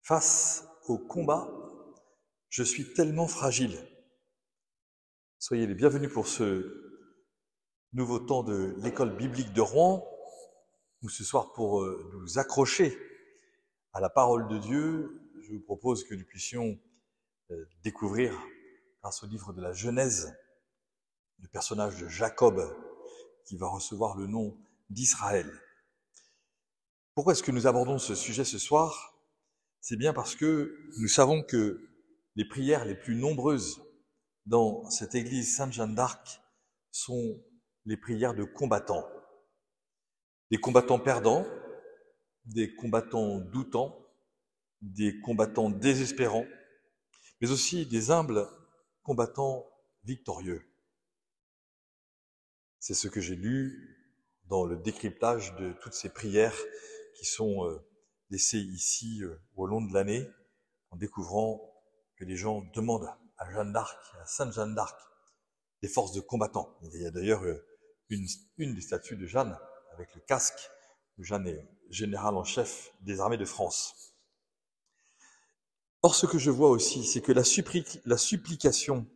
Face au combat, je suis tellement fragile. Soyez les bienvenus pour ce nouveau temps de l'école biblique de Rouen, où ce soir pour nous accrocher à la parole de Dieu, je vous propose que nous puissions découvrir, grâce au livre de la Genèse, le personnage de Jacob, qui va recevoir le nom d'Israël. Pourquoi est-ce que nous abordons ce sujet ce soir ? C'est bien parce que nous savons que les prières les plus nombreuses dans cette église Sainte-Jeanne d'Arc sont les prières de combattants. Des combattants perdants, des combattants doutants, des combattants désespérants, mais aussi des humbles combattants victorieux. C'est ce que j'ai lu dans le décryptage de toutes ces prières qui sont laissées ici au long de l'année, en découvrant que les gens demandent à Jeanne d'Arc, à Sainte Jeanne d'Arc, des forces de combattants. Il y a d'ailleurs une des statues de Jeanne avec le casque, où Jeanne est général en chef des armées de France. Or, ce que je vois aussi, c'est que la supplication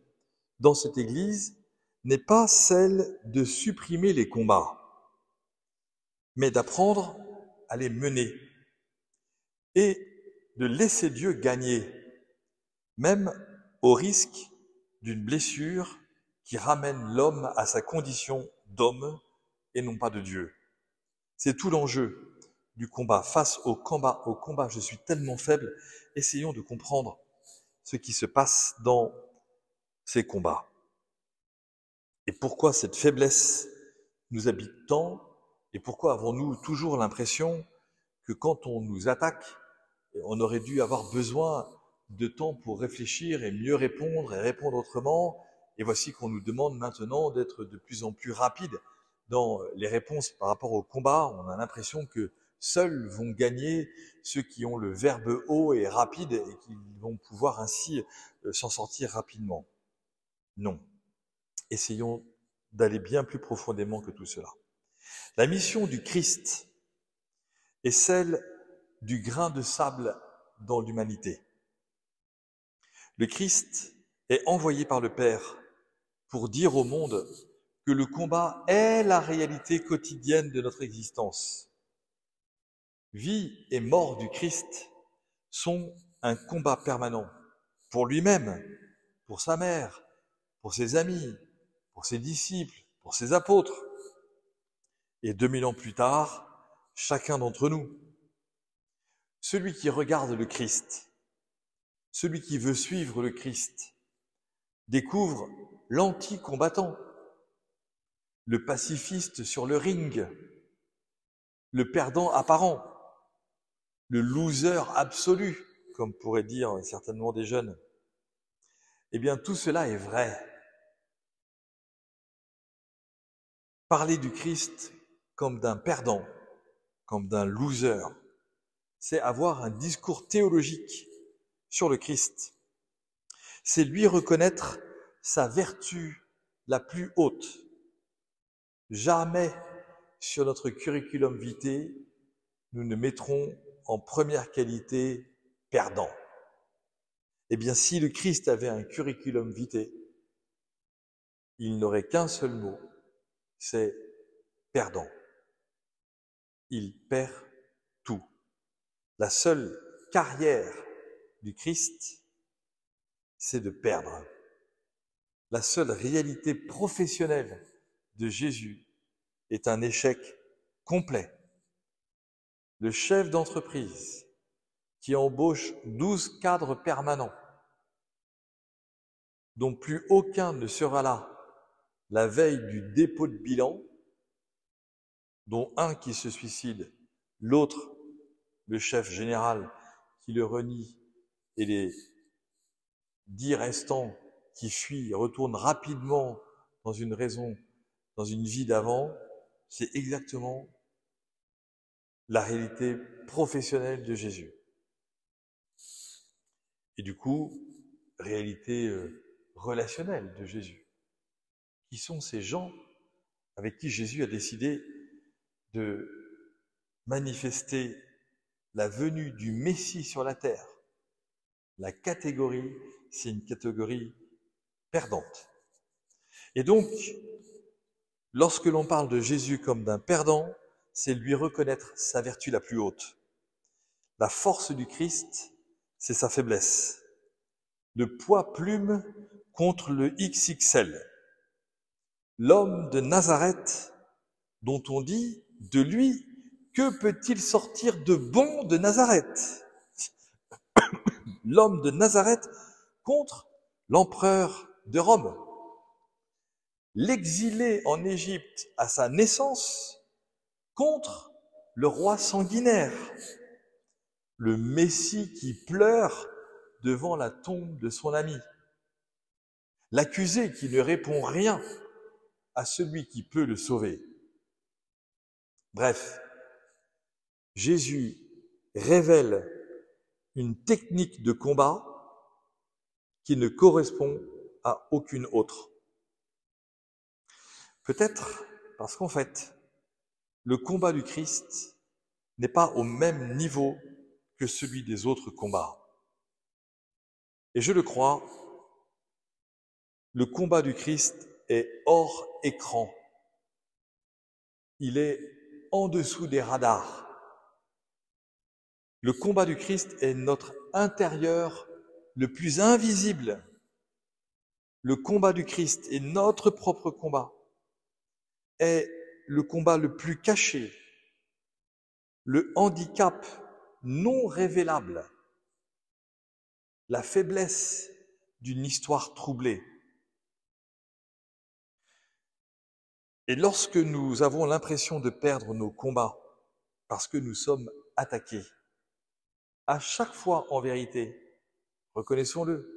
dans cette église n'est pas celle de supprimer les combats, mais d'apprendre à les mener et de laisser Dieu gagner, même au risque d'une blessure qui ramène l'homme à sa condition d'homme et non pas de Dieu. C'est tout l'enjeu du combat. Face au combat, je suis tellement faible. Essayons de comprendre ce qui se passe dans ces combats. Et pourquoi cette faiblesse nous habite tant, et pourquoi avons-nous toujours l'impression que quand on nous attaque, on aurait dû avoir besoin de temps pour réfléchir et mieux répondre et répondre autrement. Et voici qu'on nous demande maintenant d'être de plus en plus rapide dans les réponses par rapport au combat. On a l'impression que seuls vont gagner ceux qui ont le verbe haut et rapide et qui vont pouvoir ainsi s'en sortir rapidement. Non. Essayons d'aller bien plus profondément que tout cela. La mission du Christ est celle du grain de sable dans l'humanité. Le Christ est envoyé par le Père pour dire au monde que le combat est la réalité quotidienne de notre existence. Vie et mort du Christ sont un combat permanent pour lui-même, pour sa mère, pour ses amis, pour ses disciples, pour ses apôtres. Et 2000 ans plus tard, chacun d'entre nous, celui qui regarde le Christ, celui qui veut suivre le Christ, découvre l'anti-combattant, le pacifiste sur le ring, le perdant apparent, le loser absolu, comme pourraient dire certainement des jeunes. Eh bien, tout cela est vrai. Parler du Christ comme d'un perdant, comme d'un loser, c'est avoir un discours théologique sur le Christ. C'est lui reconnaître sa vertu la plus haute. Jamais sur notre curriculum vitae, nous ne mettrons en première qualité perdant. Eh bien, si le Christ avait un curriculum vitae, il n'aurait qu'un seul mot, c'est perdant. Il perd tout. La seule carrière du Christ, c'est de perdre. La seule réalité professionnelle de Jésus est un échec complet. Le chef d'entreprise qui embauche 12 cadres permanents, dont plus aucun ne sera là la veille du dépôt de bilan, dont un qui se suicide, l'autre, le chef général, qui le renie, et les 10 restants qui fuient, retournent rapidement dans une vie d'avant, c'est exactement la réalité professionnelle de Jésus. Et du coup, réalité relationnelle de Jésus. Qui sont ces gens avec qui Jésus a décidé de manifester la venue du Messie sur la terre, La catégorie, c'est une catégorie perdante. Et donc, lorsque l'on parle de Jésus comme d'un perdant, c'est lui reconnaître sa vertu la plus haute. La force du Christ, c'est sa faiblesse. Le poids plume contre le XXL. L'homme de Nazareth, dont on dit de lui, que peut-il sortir de bon de Nazareth? L'homme de Nazareth contre l'empereur de Rome. L'exilé en Égypte à sa naissance contre le roi sanguinaire. Le Messie qui pleure devant la tombe de son ami. L'accusé qui ne répond rien à celui qui peut le sauver. Bref, Jésus révèle une technique de combat qui ne correspond à aucune autre. Peut-être parce qu'en fait, le combat du Christ n'est pas au même niveau que celui des autres combats. Et je le crois, le combat du Christ est hors écran. Il est en dessous des radars. Le combat du Christ est notre intérieur le plus invisible. Le combat du Christ est notre propre combat, est le combat le plus caché, le handicap non révélable, la faiblesse d'une histoire troublée. Et lorsque nous avons l'impression de perdre nos combats parce que nous sommes attaqués, à chaque fois en vérité, reconnaissons-le,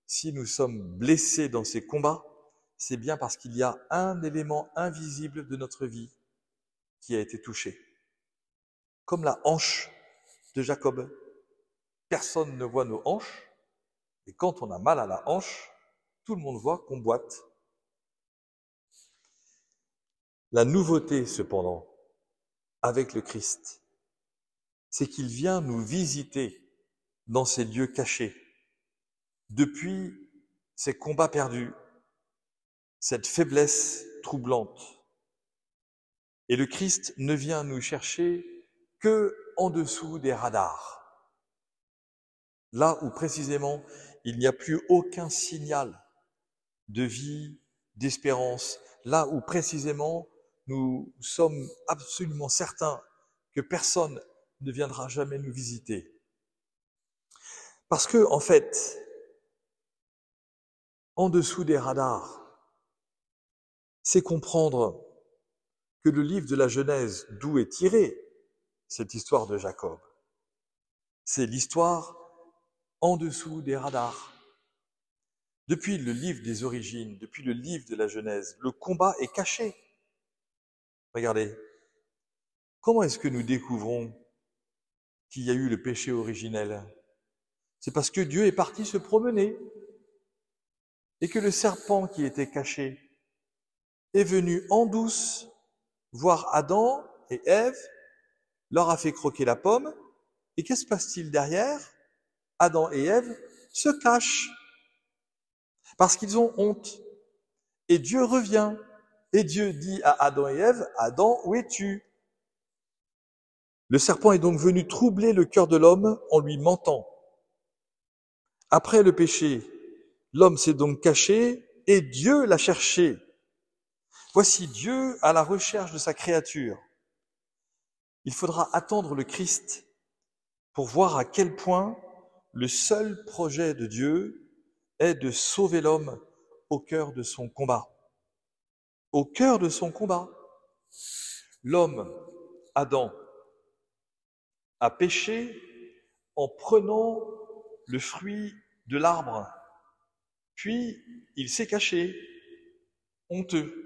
si nous sommes blessés dans ces combats, c'est bien parce qu'il y a un élément invisible de notre vie qui a été touché. Comme la hanche de Jacob. Personne ne voit nos hanches, et quand on a mal à la hanche, tout le monde voit qu'on boite. La nouveauté, cependant, avec le Christ, c'est qu'il vient nous visiter dans ces lieux cachés, depuis ces combats perdus, cette faiblesse troublante. Et le Christ ne vient nous chercher que en dessous des radars, là où précisément il n'y a plus aucun signal de vie, d'espérance, là où précisément nous sommes absolument certains que personne ne viendra jamais nous visiter. Parce que, en fait, en dessous des radars, c'est comprendre que le livre de la Genèse, d'où est tirée cette histoire de Jacob, c'est l'histoire en dessous des radars. Depuis le livre des origines, depuis le livre de la Genèse, le combat est caché. Regardez, comment est-ce que nous découvrons qu'il y a eu le péché originel? C'est parce que Dieu est parti se promener et que le serpent qui était caché est venu en douce voir Adam et Ève, leur a fait croquer la pomme, et qu'est-ce qui se passe-t-il derrière? Adam et Ève se cachent parce qu'ils ont honte. Et Dieu revient, et Dieu dit à Adam et Ève, « Adam, où es-tu » Le serpent est donc venu troubler le cœur de l'homme en lui mentant. Après le péché, l'homme s'est donc caché et Dieu l'a cherché. Voici Dieu à la recherche de sa créature. Il faudra attendre le Christ pour voir à quel point le seul projet de Dieu est de sauver l'homme au cœur de son combat. Au cœur de son combat. L'homme, Adam, a péché en prenant le fruit de l'arbre. Puis, il s'est caché, honteux.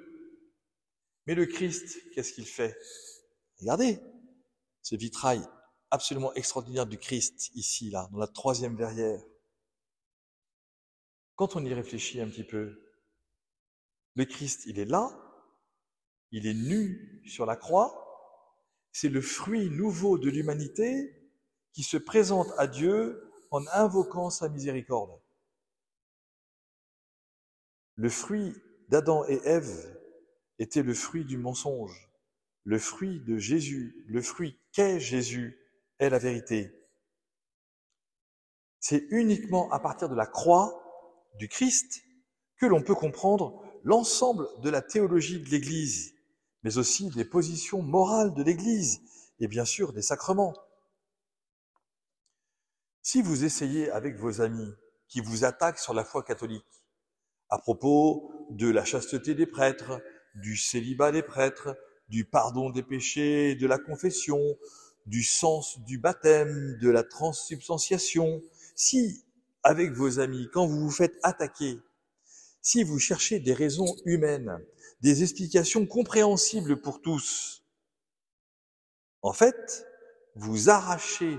Mais le Christ, qu'est-ce qu'il fait? Regardez, ce vitrail absolument extraordinaire du Christ, ici, là, dans la 3e verrière. Quand on y réfléchit un petit peu, le Christ, il est là, il est nu sur la croix, c'est le fruit nouveau de l'humanité qui se présente à Dieu en invoquant sa miséricorde. Le fruit d'Adam et Ève était le fruit du mensonge. Le fruit de Jésus, le fruit qu'est Jésus, est la vérité. C'est uniquement à partir de la croix du Christ que l'on peut comprendre l'ensemble de la théologie de l'Église, mais aussi des positions morales de l'Église et bien sûr des sacrements. Si vous essayez avec vos amis qui vous attaquent sur la foi catholique, à propos de la chasteté des prêtres, du célibat des prêtres, du pardon des péchés, de la confession, du sens du baptême, de la transsubstantiation, si, avec vos amis, quand vous vous faites attaquer, si vous cherchez des raisons humaines, des explications compréhensibles pour tous, en fait, vous arrachez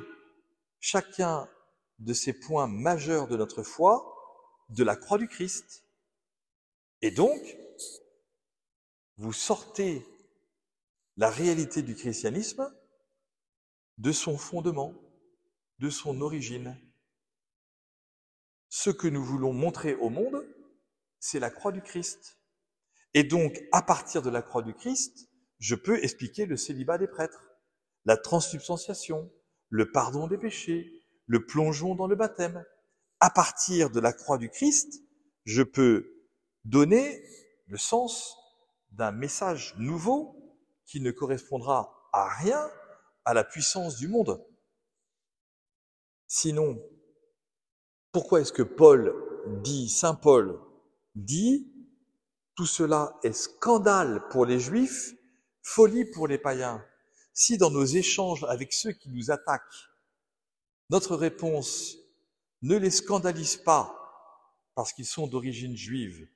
chacun de ces points majeurs de notre foi de la croix du Christ. Et donc, vous sortez la réalité du christianisme de son fondement, de son origine. Ce que nous voulons montrer au monde, c'est la croix du Christ. Et donc, à partir de la croix du Christ, je peux expliquer le célibat des prêtres, la transsubstantiation, le pardon des péchés, le plongeon dans le baptême. À partir de la croix du Christ, je peux donner le sens d'un message nouveau qui ne correspondra à rien à la puissance du monde. Sinon, pourquoi est-ce que Saint Paul dit, tout cela est scandale pour les Juifs, folie pour les païens. Si dans nos échanges avec ceux qui nous attaquent, notre réponse ne les scandalise pas parce qu'ils sont d'origine juive,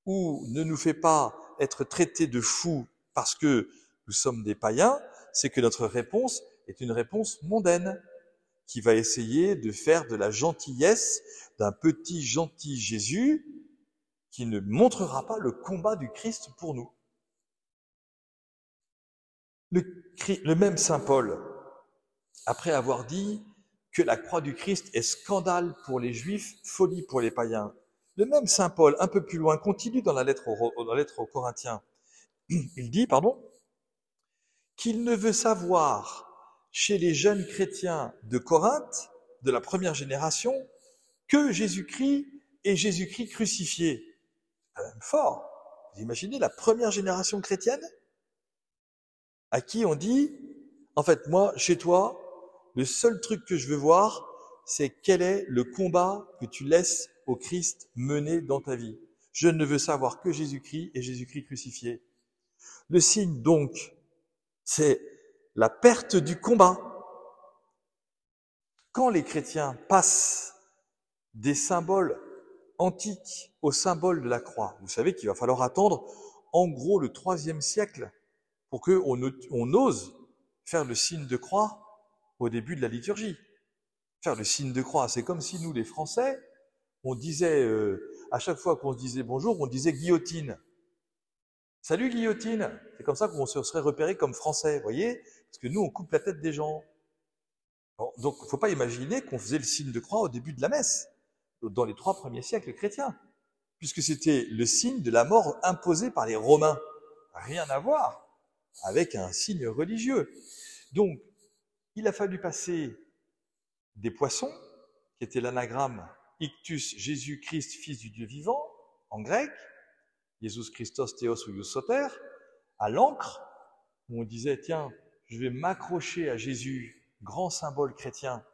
ou ne nous fait pas être traités de fous parce que nous sommes des païens, c'est que notre réponse est une réponse mondaine, qui va essayer de faire de la gentillesse d'un petit gentil Jésus qui ne montrera pas le combat du Christ pour nous. Le même Saint Paul, après avoir dit que la croix du Christ est scandale pour les Juifs, folie pour les païens, le même Saint Paul, un peu plus loin, continue dans la lettre aux Corinthiens. Il dit, qu'il ne veut savoir chez les jeunes chrétiens de Corinthe, de la première génération, que Jésus-Christ et Jésus-Christ crucifié. C'est quand même fort. Vous imaginez la première génération chrétienne à qui on dit, en fait, moi, chez toi, le seul truc que je veux voir, c'est quel est le combat que tu laisses au Christ mener dans ta vie. Je ne veux savoir que Jésus-Christ et Jésus-Christ crucifié. Le signe, donc, c'est la perte du combat. Quand les chrétiens passent des symboles antiques aux symboles de la croix, vous savez qu'il va falloir attendre en gros le IIIe siècle pour qu'on ose faire le signe de croix au début de la liturgie. Faire le signe de croix, c'est comme si nous, les Français, on disait, à chaque fois qu'on se disait bonjour, on disait guillotine. Salut guillotine. C'est comme ça qu'on se serait repéré comme Français, vous voyez? Parce que nous, on coupe la tête des gens. Bon, donc, il ne faut pas imaginer qu'on faisait le signe de croix au début de la messe, dans les 3 premiers siècles chrétiens, puisque c'était le signe de la mort imposée par les Romains. Rien à voir avec un signe religieux. Donc, il a fallu passer des poissons, qui était l'anagramme Ictus Jésus Christ, fils du Dieu vivant, en grec, Jesus Christos Theos ou Ius Soter, à l'encre, où on disait, tiens, je vais m'accrocher à Jésus, grand symbole chrétien,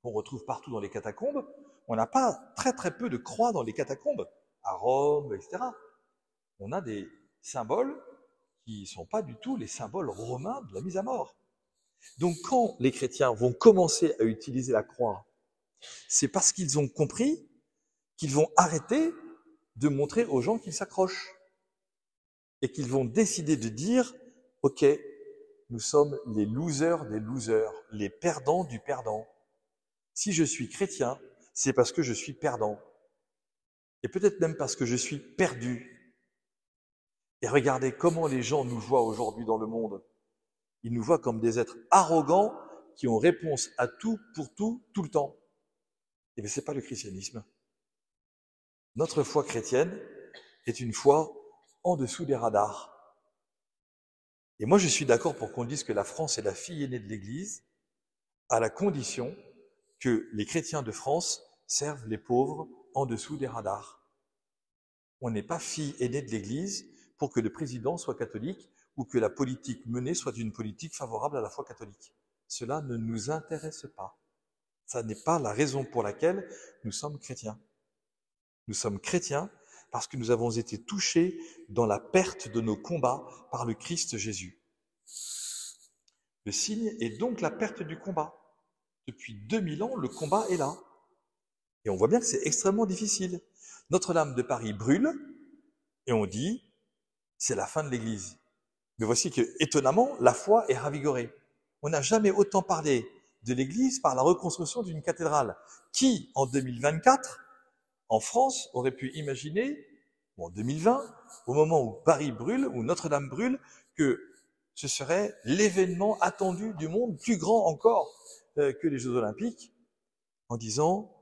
qu'on retrouve partout dans les catacombes. On n'a pas très peu de croix dans les catacombes, à Rome, etc. On a des symboles qui ne sont pas du tout les symboles romains de la mise à mort. Donc quand les chrétiens vont commencer à utiliser la croix, c'est parce qu'ils ont compris qu'ils vont arrêter de montrer aux gens qu'ils s'accrochent et qu'ils vont décider de dire « Ok, nous sommes les losers des losers, les perdants du perdant. Si je suis chrétien, c'est parce que je suis perdant. Et peut-être même parce que je suis perdu. » Et regardez comment les gens nous voient aujourd'hui dans le monde. Ils nous voient comme des êtres arrogants qui ont réponse à tout, pour tout, tout le temps. Eh bien, c'est pas le christianisme. Notre foi chrétienne est une foi en dessous des radars. Et moi, je suis d'accord pour qu'on dise que la France est la fille aînée de l'Église, à la condition que les chrétiens de France servent les pauvres en dessous des radars. On n'est pas fille aînée de l'Église pour que le président soit catholique ou que la politique menée soit une politique favorable à la foi catholique. Cela ne nous intéresse pas. Ça n'est pas la raison pour laquelle nous sommes chrétiens. Nous sommes chrétiens parce que nous avons été touchés dans la perte de nos combats par le Christ Jésus. Le signe est donc la perte du combat. Depuis 2000 ans, le combat est là. Et on voit bien que c'est extrêmement difficile. Notre-Dame de Paris brûle et on dit c'est la fin de l'Église. Mais voici que, étonnamment, la foi est ravigorée. On n'a jamais autant parlé de l'Église par la reconstruction d'une cathédrale. Qui, en 2024, en France, aurait pu imaginer, ou en 2020, au moment où Paris brûle, où Notre-Dame brûle, que ce serait l'événement attendu du monde, plus grand encore que les Jeux Olympiques, en disant,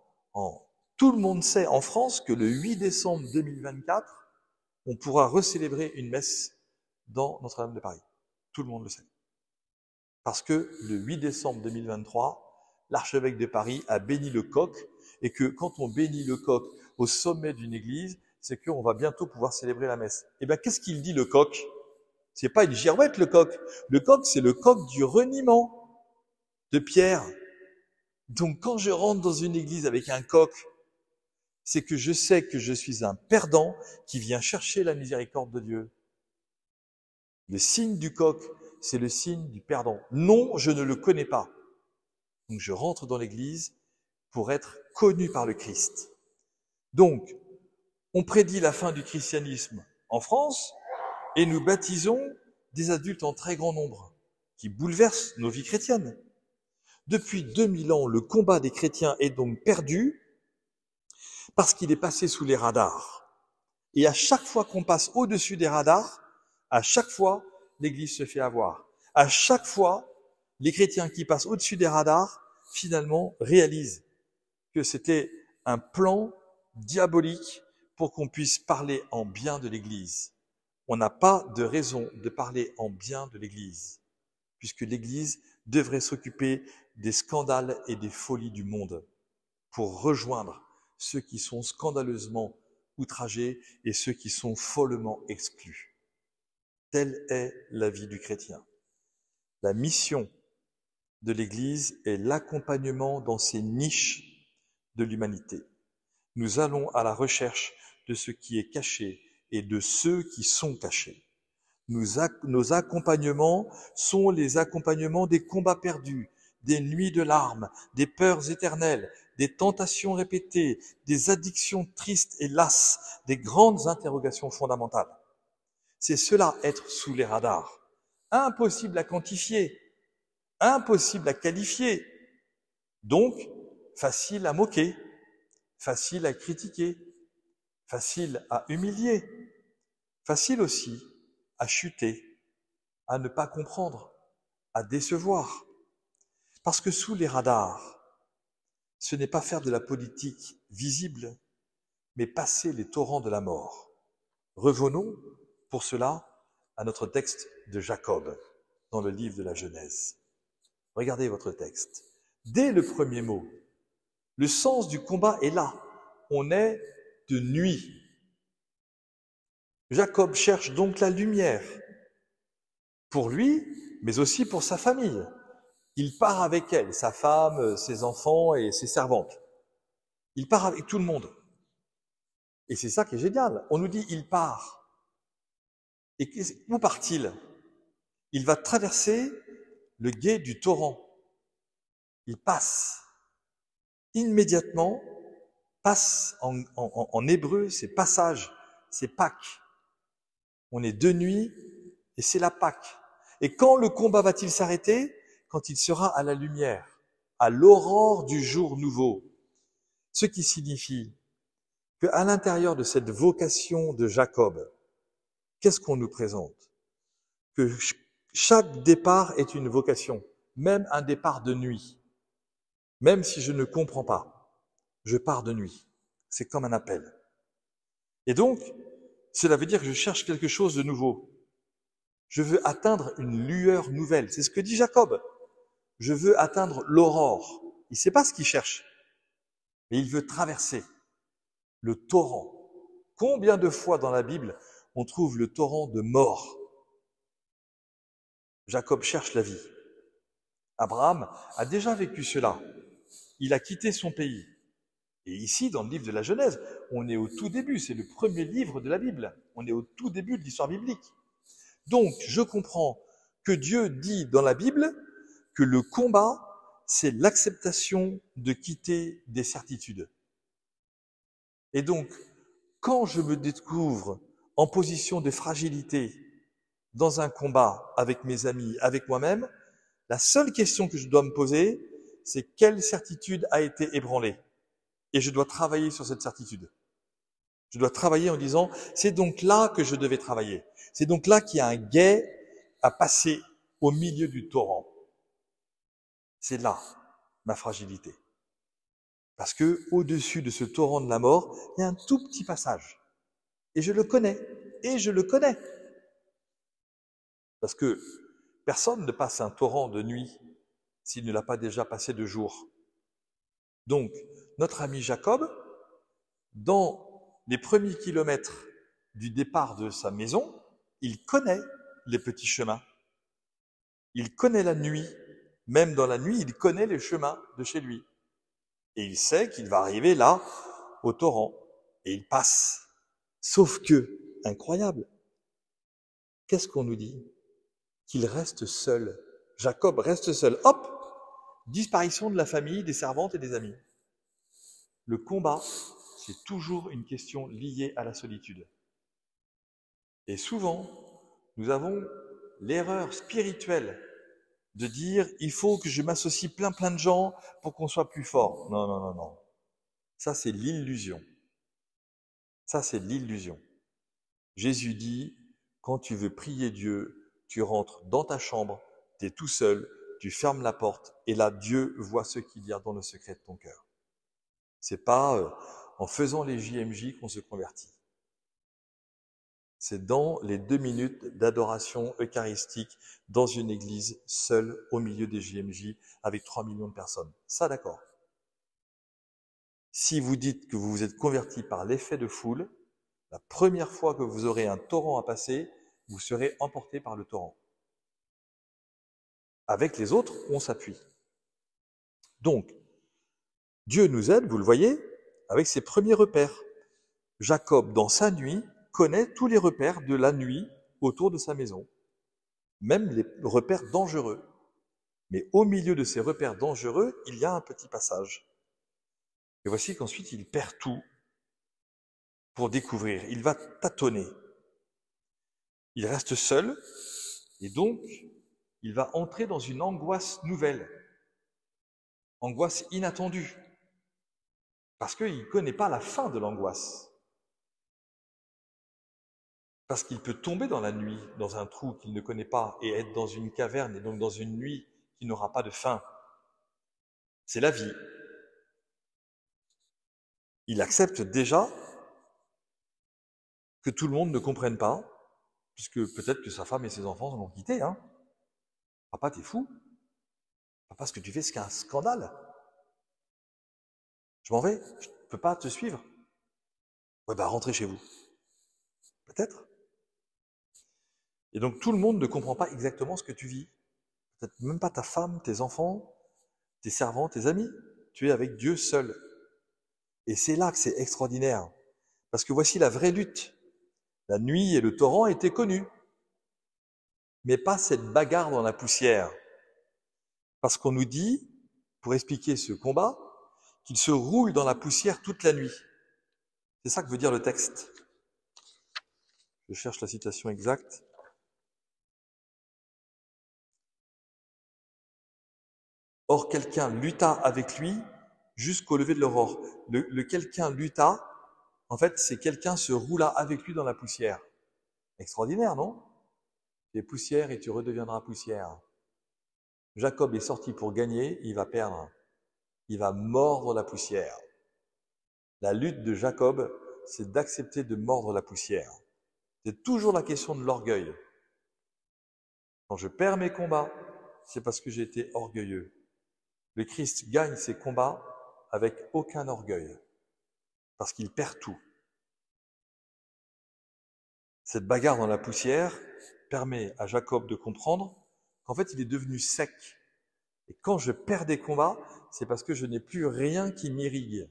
tout le monde sait en France que le 8 décembre 2024, on pourra recélébrer une messe dans Notre-Dame de Paris. Tout le monde le sait. Parce que le 8 décembre 2023, l'archevêque de Paris a béni le coq, et que quand on bénit le coq au sommet d'une église, c'est qu'on va bientôt pouvoir célébrer la messe. Eh bien, qu'est-ce qu'il dit le coq? C'est pas une girouette le coq. Le coq, c'est le coq du reniement de Pierre. Donc quand je rentre dans une église avec un coq, c'est que je sais que je suis un perdant qui vient chercher la miséricorde de Dieu. Le signe du coq, c'est le signe du perdant. Non, je ne le connais pas. Donc je rentre dans l'église pour être connu par le Christ. Donc, on prédit la fin du christianisme en France et nous baptisons des adultes en très grand nombre qui bouleversent nos vies chrétiennes. Depuis 2000 ans, le combat des chrétiens est donc perdu parce qu'il est passé sous les radars. Et à chaque fois qu'on passe au-dessus des radars, à chaque fois, l'Église se fait avoir. À chaque fois, les chrétiens qui passent au-dessus des radars, finalement, réalisent que c'était un plan diabolique pour qu'on puisse parler en bien de l'Église. On n'a pas de raison de parler en bien de l'Église, puisque l'Église devrait s'occuper des scandales et des folies du monde pour rejoindre ceux qui sont scandaleusement outragés et ceux qui sont follement exclus. Telle est la vie du chrétien. La mission de l'Église est l'accompagnement dans ces niches de l'humanité. Nous allons à la recherche de ce qui est caché et de ceux qui sont cachés. Nos accompagnements sont les accompagnements des combats perdus, des nuits de larmes, des peurs éternelles, des tentations répétées, des addictions tristes et lasses, des grandes interrogations fondamentales. C'est cela, être sous les radars. Impossible à quantifier, impossible à qualifier, donc facile à moquer, facile à critiquer, facile à humilier, facile aussi à chuter, à ne pas comprendre, à décevoir. Parce que sous les radars, ce n'est pas faire de la politique visible, mais passer les torrents de la mort. Revenons pour cela à notre texte de Jacob dans le livre de la Genèse. Regardez votre texte. Dès le premier mot, le sens du combat est là. On est de nuit. Jacob cherche donc la lumière pour lui, mais aussi pour sa famille. Il part avec elle, sa femme, ses enfants et ses servantes. Il part avec tout le monde. Et c'est ça qui est génial. On nous dit il part. Et où part-il? Il va traverser le gué du torrent. Il passe. Immédiatement, passe en hébreu, c'est passage, c'est Pâques. On est de nuit et c'est la Pâques. Et quand le combat va-t-il s'arrêter? Quand il sera à la lumière, à l'aurore du jour nouveau. Ce qui signifie qu'à l'intérieur de cette vocation de Jacob, qu'est-ce qu'on nous présente? Que chaque départ est une vocation, même un départ de nuit. Même si je ne comprends pas, je pars de nuit. C'est comme un appel. Et donc, cela veut dire que je cherche quelque chose de nouveau. Je veux atteindre une lueur nouvelle. C'est ce que dit Jacob. Je veux atteindre l'aurore. Il ne sait pas ce qu'il cherche, mais il veut traverser le torrent. Combien de fois dans la Bible on trouve le torrent de mort? Jacob cherche la vie. Abraham a déjà vécu cela. Il a quitté son pays. Et ici, dans le livre de la Genèse, on est au tout début, c'est le premier livre de la Bible. On est au tout début de l'histoire biblique. Donc, je comprends que Dieu dit dans la Bible que le combat, c'est l'acceptation de quitter des certitudes. Et donc, quand je me découvre en position de fragilité dans un combat avec mes amis, avec moi-même, la seule question que je dois me poser, c'est quelle certitude a été ébranlée? Et je dois travailler sur cette certitude. Je dois travailler en disant, c'est donc là que je devais travailler. C'est donc là qu'il y a un guet à passer au milieu du torrent. C'est là ma fragilité. Parce que au-dessus de ce torrent de la mort, il y a un tout petit passage. Et je le connais. Et je le connais. Parce que personne ne passe un torrent de nuit s'il ne l'a pas déjà passé de jour. Donc, notre ami Jacob, dans les premiers kilomètres du départ de sa maison, il connaît les petits chemins. Il connaît la nuit. Même dans la nuit, il connaît les chemins de chez lui. Et il sait qu'il va arriver là, au torrent. Et il passe. Sauf que, incroyable, qu'est-ce qu'on nous dit? Qu'il reste seul. Jacob reste seul. Hop! Disparition de la famille, des servantes et des amis. Le combat, c'est toujours une question liée à la solitude. Et souvent, nous avons l'erreur spirituelle de dire il faut que je m'associe plein de gens pour qu'on soit plus fort. Non, non, non, non. Ça, c'est l'illusion. Ça, c'est l'illusion. Jésus dit, quand tu veux prier Dieu, tu rentres dans ta chambre, tu es tout seul, tu fermes la porte, et là, Dieu voit ce qu'il y a dans le secret de ton cœur. C'est pas en faisant les JMJ qu'on se convertit. C'est dans les 2 minutes d'adoration eucharistique dans une église, seule, au milieu des JMJ, avec 3 millions de personnes. Ça, d'accord. Si vous dites que vous vous êtes converti par l'effet de foule, la première fois que vous aurez un torrent à passer, vous serez emporté par le torrent. Avec les autres, on s'appuie. Donc, Dieu nous aide, vous le voyez, avec ses premiers repères. Jacob, dans sa nuit, connaît tous les repères de la nuit autour de sa maison, même les repères dangereux. Mais au milieu de ces repères dangereux, il y a un petit passage. Et voici qu'ensuite, il perd tout pour découvrir. Il va tâtonner. Il reste seul, et donc, il va entrer dans une angoisse nouvelle, angoisse inattendue, parce qu'il ne connaît pas la fin de l'angoisse. Parce qu'il peut tomber dans la nuit, dans un trou qu'il ne connaît pas, et être dans une caverne, et donc dans une nuit qui n'aura pas de fin. C'est la vie. Il accepte déjà que tout le monde ne comprenne pas, puisque peut-être que sa femme et ses enfants l'ont quitté. Hein. Papa, t'es fou. Papa, ce que tu fais, c'est un scandale. Je m'en vais, je ne peux pas te suivre. Ouais, rentrez chez vous. Peut-être. Et donc tout le monde ne comprend pas exactement ce que tu vis. Peut-être même pas ta femme, tes enfants, tes servants, tes amis. Tu es avec Dieu seul. Et c'est là que c'est extraordinaire. Parce que voici la vraie lutte. La nuit et le torrent étaient connus. Mais pas cette bagarre dans la poussière. Parce qu'on nous dit, pour expliquer ce combat, qu'il se roule dans la poussière toute la nuit. C'est ça que veut dire le texte. Je cherche la citation exacte. Or, quelqu'un lutta avec lui jusqu'au lever de l'aurore. Le quelqu'un lutta, en fait, c'est quelqu'un se roula avec lui dans la poussière. Extraordinaire, non? Tu es poussière et tu redeviendras poussière. Jacob est sorti pour gagner, il va perdre. Il va mordre la poussière. La lutte de Jacob, c'est d'accepter de mordre la poussière. C'est toujours la question de l'orgueil. Quand je perds mes combats, c'est parce que j'ai été orgueilleux. Le Christ gagne ses combats avec aucun orgueil, parce qu'il perd tout. Cette bagarre dans la poussière permet à Jacob de comprendre qu'en fait, il est devenu sec. Et quand je perds des combats, c'est parce que je n'ai plus rien qui m'irrigue.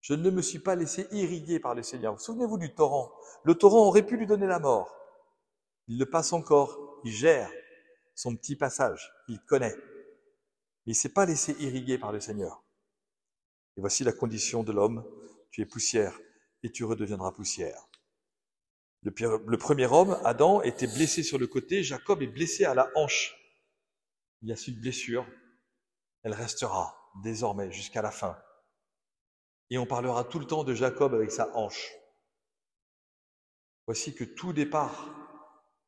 Je ne me suis pas laissé irriguer par le Seigneur. Vous souvenez-vous du torrent? Le torrent aurait pu lui donner la mort. Il le passe encore, il gère son petit passage, il connaît. Mais il ne s'est pas laissé irriguer par le Seigneur. Et voici la condition de l'homme, tu es poussière et tu redeviendras poussière. Le premier homme, Adam, était blessé sur le côté, Jacob est blessé à la hanche. Il y a cette blessure, elle restera désormais jusqu'à la fin. Et on parlera tout le temps de Jacob avec sa hanche. Voici que tout départ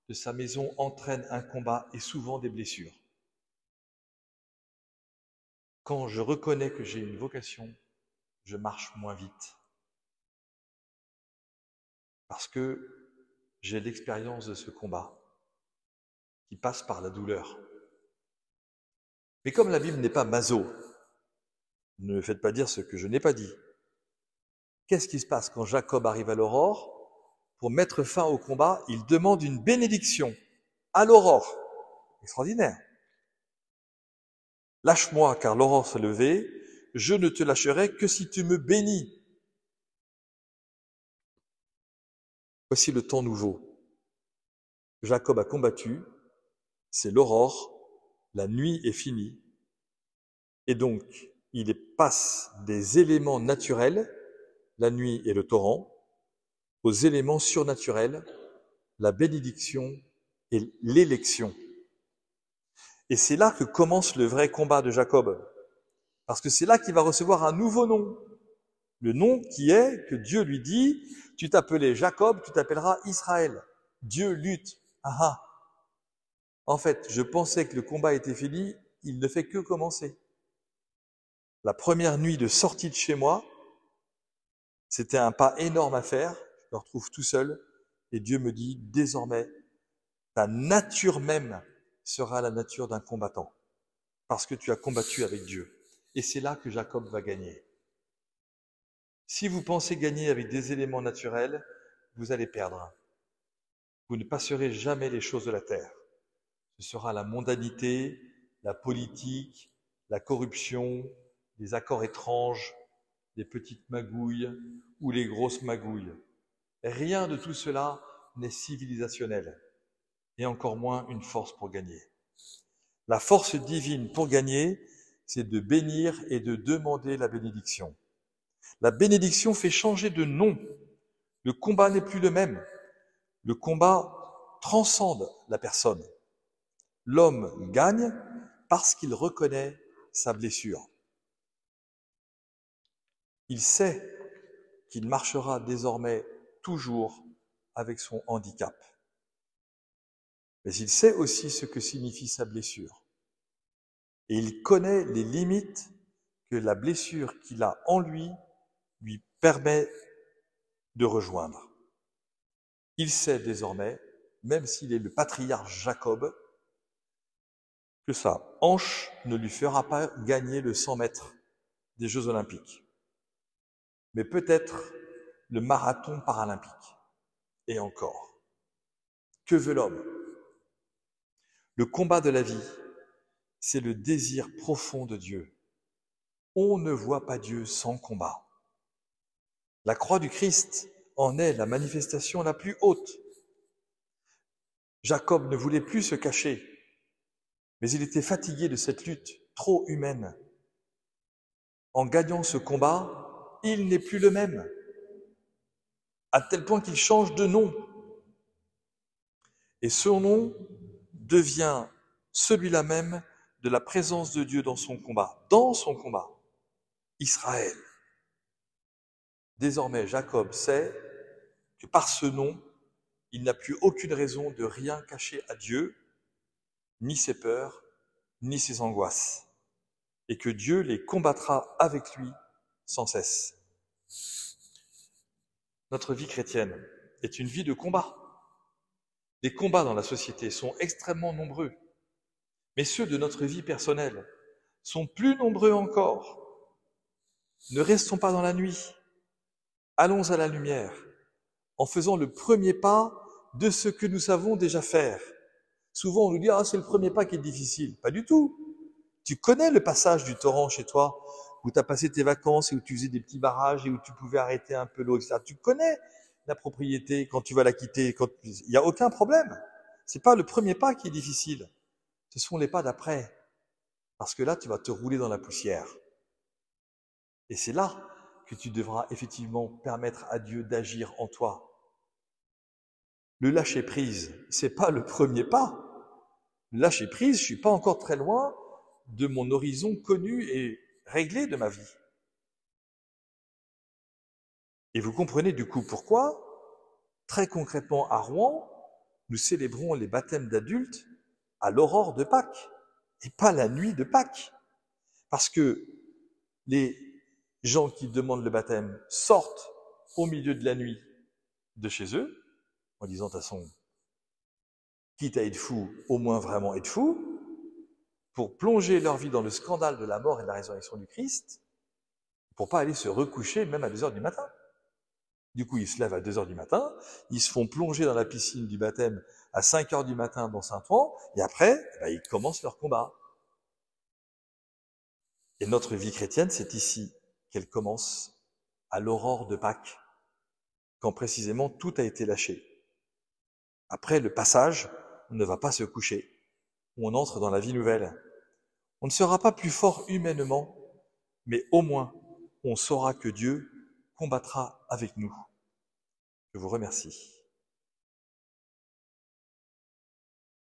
de sa maison entraîne un combat et souvent des blessures. Quand je reconnais que j'ai une vocation, je marche moins vite. Parce que j'ai l'expérience de ce combat qui passe par la douleur. Mais comme la Bible n'est pas maso, ne me faites pas dire ce que je n'ai pas dit. Qu'est-ce qui se passe quand Jacob arrive à l'aurore? Pour mettre fin au combat, il demande une bénédiction à l'aurore. Extraordinaire. Lâche-moi, car l'aurore s'est levée, je ne te lâcherai que si tu me bénis. Voici le temps nouveau. Jacob a combattu, c'est l'aurore, la nuit est finie, et donc il passe des éléments naturels, la nuit et le torrent, aux éléments surnaturels, la bénédiction et l'élection. Et c'est là que commence le vrai combat de Jacob, parce que c'est là qu'il va recevoir un nouveau nom. Le nom qui est que Dieu lui dit, tu t'appelais Jacob, tu t'appelleras Israël. Dieu lutte. Ah ah. En fait, je pensais que le combat était fini, il ne fait que commencer. La première nuit de sortie de chez moi, c'était un pas énorme à faire, je me retrouve tout seul, et Dieu me dit, désormais, ta nature même sera la nature d'un combattant, parce que tu as combattu avec Dieu. Et c'est là que Jacob va gagner. Si vous pensez gagner avec des éléments naturels, vous allez perdre. Vous ne passerez jamais les choses de la terre. Ce sera la mondanité, la politique, la corruption, les accords étranges, les petites magouilles ou les grosses magouilles. Rien de tout cela n'est civilisationnel, et encore moins une force pour gagner. La force divine pour gagner, c'est de bénir et de demander la bénédiction. La bénédiction fait changer de nom. Le combat n'est plus le même. Le combat transcende la personne. L'homme gagne parce qu'il reconnaît sa blessure. Il sait qu'il marchera désormais toujours avec son handicap. Mais il sait aussi ce que signifie sa blessure. Et il connaît les limites que la blessure qu'il a en lui permet de rejoindre. Il sait désormais, même s'il est le patriarche Jacob, que sa hanche ne lui fera pas gagner le 100 mètres des Jeux Olympiques, mais peut-être le marathon paralympique. Et encore. Que veut l'homme? Le combat de la vie, c'est le désir profond de Dieu. On ne voit pas Dieu sans combat. La croix du Christ en est la manifestation la plus haute. Jacob ne voulait plus se cacher, mais il était fatigué de cette lutte trop humaine. En gagnant ce combat, il n'est plus le même, à tel point qu'il change de nom. Et son nom devient celui-là même de la présence de Dieu dans son combat, Israël. Désormais, Jacob sait que par ce nom, il n'a plus aucune raison de rien cacher à Dieu, ni ses peurs, ni ses angoisses, et que Dieu les combattra avec lui sans cesse. Notre vie chrétienne est une vie de combat. Les combats dans la société sont extrêmement nombreux, mais ceux de notre vie personnelle sont plus nombreux encore. Ne restons pas dans la nuit. Allons à la lumière en faisant le premier pas de ce que nous savons déjà faire. Souvent, on nous dit « Ah, c'est le premier pas qui est difficile ». Pas du tout. Tu connais le passage du torrent chez toi, où tu as passé tes vacances et où tu faisais des petits barrages et où tu pouvais arrêter un peu l'eau, etc. Tu connais la propriété quand tu vas la quitter. Il n'y a aucun problème. C'est pas le premier pas qui est difficile. Ce sont les pas d'après. Parce que là, tu vas te rouler dans la poussière. Et c'est là que tu devras effectivement permettre à Dieu d'agir en toi. Le lâcher-prise, c'est pas le premier pas. Le lâcher-prise, je suis pas encore très loin de mon horizon connu et réglé de ma vie. Et vous comprenez du coup pourquoi, très concrètement à Rouen, nous célébrons les baptêmes d'adultes à l'aurore de Pâques et pas la nuit de Pâques. Parce que les gens qui demandent le baptême sortent au milieu de la nuit de chez eux, en disant de toute façon, quitte à être fou, au moins vraiment être fou, pour plonger leur vie dans le scandale de la mort et de la résurrection du Christ, pour pas aller se recoucher même à 2 heures du matin. Du coup, ils se lèvent à 2 heures du matin, ils se font plonger dans la piscine du baptême à 5 heures du matin dans Saint-Ouen, et après, ils commencent leur combat. Et notre vie chrétienne, c'est ici qu'elle commence, à l'aurore de Pâques, quand précisément tout a été lâché. Après le passage, on ne va pas se coucher, on entre dans la vie nouvelle. On ne sera pas plus fort humainement, mais au moins, on saura que Dieu combattra avec nous. Je vous remercie.